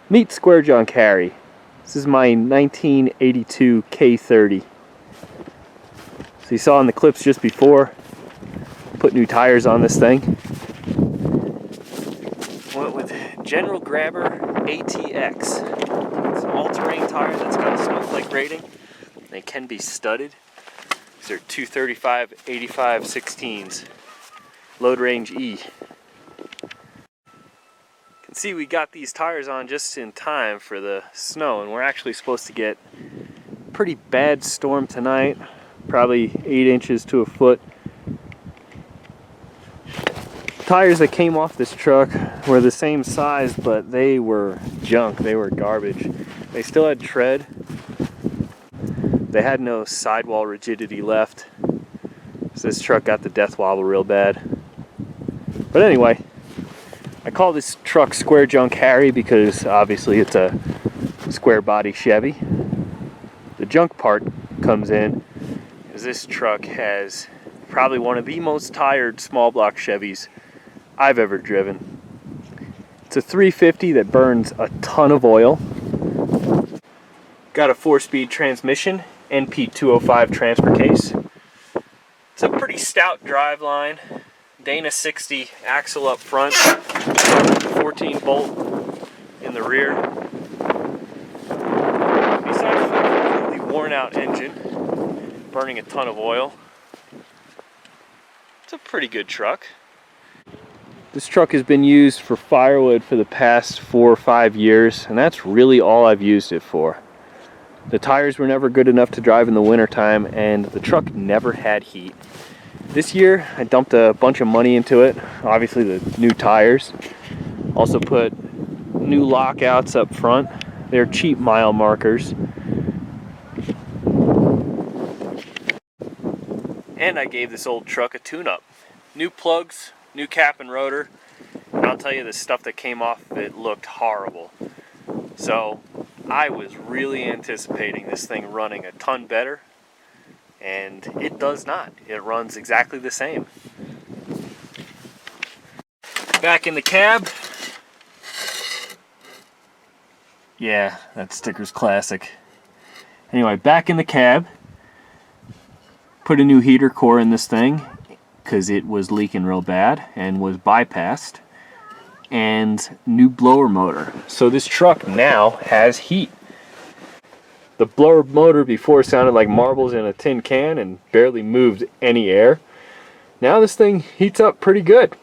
Meet Square Junk Harry. This is my 1982 K30. So you saw in the clips just before, put new tires on this thing. Went with General Grabber ATX. It's an all-terrain tire that's got a snowflake rating. They can be studded. These are 235/85/16s. Load range E. See, we got these tires on just in time for the snow, and we're actually supposed to get a pretty bad storm tonight, probably 8 inches to a foot. Tires that came off this truck were the same size, but they were junk, they were garbage. They still had tread. They had no sidewall rigidity left, so this truck got the death wobble real bad. But anyway, I call this truck Square Junk Harry because obviously it's a square body Chevy. The junk part comes in because this truck has probably one of the most tired small block Chevys I've ever driven. It's a 350 that burns a ton of oil. Got a 4-speed transmission, NP205 transfer case. It's a pretty stout driveline. Dana 60 axle up front, 14 bolt in the rear. Besides a completely worn out engine, burning a ton of oil, it's a pretty good truck. This truck has been used for firewood for the past 4 or 5 years, and that's really all I've used it for. The tires were never good enough to drive in the wintertime, and the truck never had heat. This year, I dumped a bunch of money into it. Obviously the new tires. Also put new lockouts up front. They're cheap mile markers. And I gave this old truck a tune-up. New plugs, new cap and rotor. And I'll tell you, the stuff that came off of it looked horrible. So I was really anticipating this thing running a ton better. And it does not. It runs exactly the same. Back in the cab. Yeah, that sticker's classic. Anyway, back in the cab. Put a new heater core in this thing because it was leaking real bad and was bypassed. And new blower motor. So this truck now has heat. The blower motor before sounded like marbles in a tin can and barely moved any air. Now this thing heats up pretty good.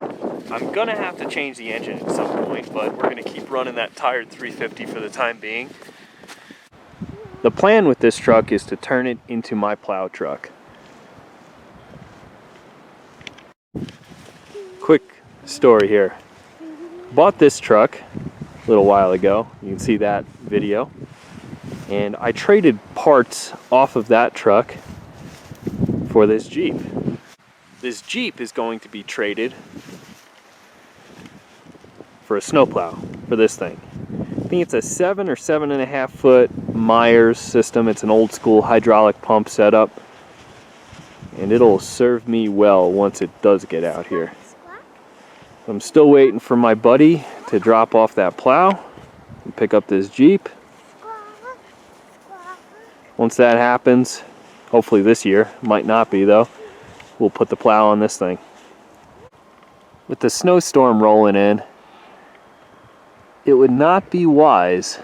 I'm gonna have to change the engine at some point, but we're gonna keep running that tired 350 for the time being. The plan with this truck is to turn it into my plow truck. Quick story here. Bought this truck a little while ago. You can see that video. And I traded parts off of that truck for this Jeep. This Jeep is going to be traded for a snowplow for this thing. I think it's a 7 or 7.5 foot Myers system. It's an old school hydraulic pump setup. And it'll serve me well once it does get out here. I'm still waiting for my buddy to drop off that plow and pick up this Jeep. Once that happens, hopefully this year, might not be though, we'll put the plow on this thing. With the snowstorm rolling in, it would not be wise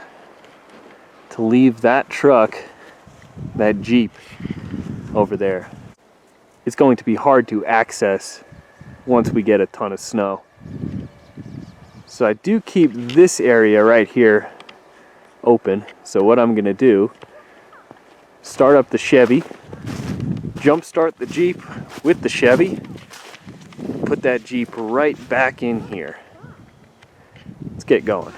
to leave that truck, that Jeep, over there. It's going to be hard to access once we get a ton of snow. So I do keep this area right here open. So what I'm gonna do, start up the Chevy, jump start the Jeep with the Chevy, put that Jeep right back in here. Let's get going.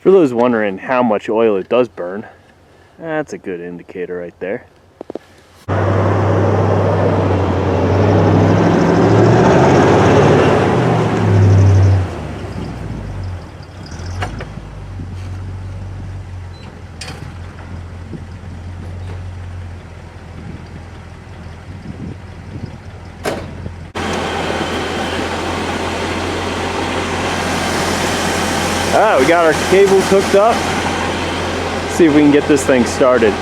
For those wondering how much oil it does burn, that's a good indicator right there. Alright, we got our cables hooked up. Let's see if we can get this thing started.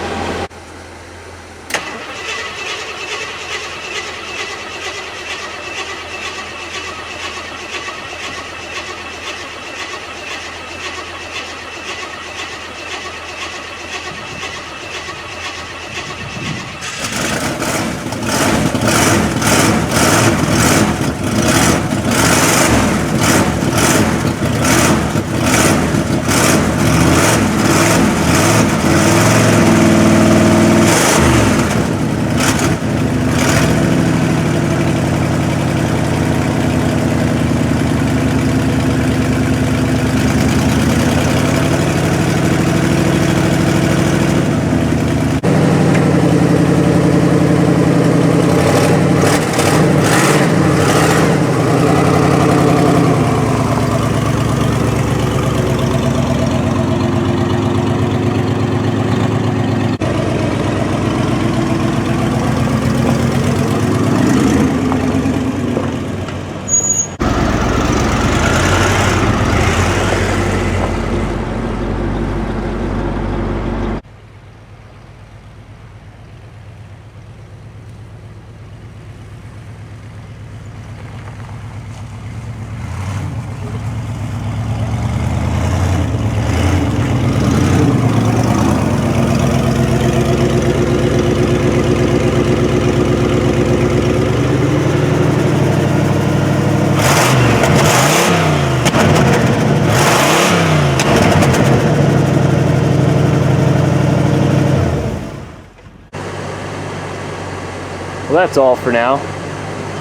Well, that's all for now.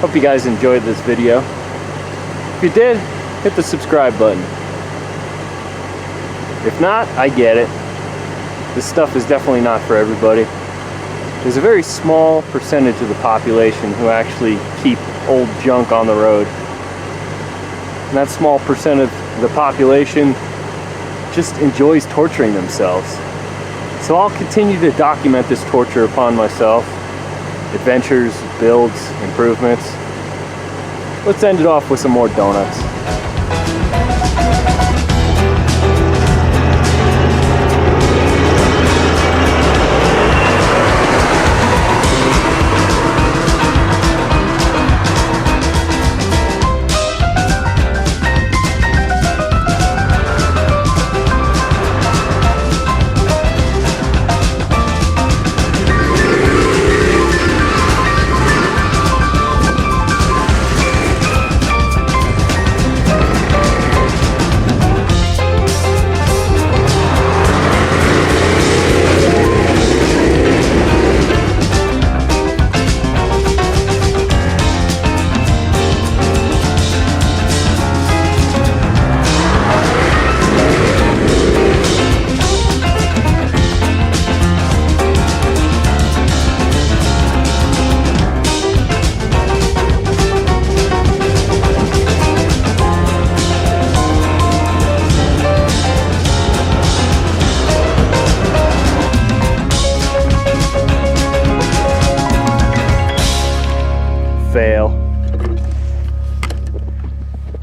Hope you guys enjoyed this video. If you did, hit the subscribe button. If not, I get it. This stuff is definitely not for everybody. There's a very small percentage of the population who actually keep old junk on the road. And that small percent of the population just enjoys torturing themselves. So I'll continue to document this torture upon myself. Adventures, builds, improvements. Let's end it off with some more donuts.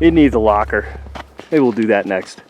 It needs a locker. Maybe we'll do that next.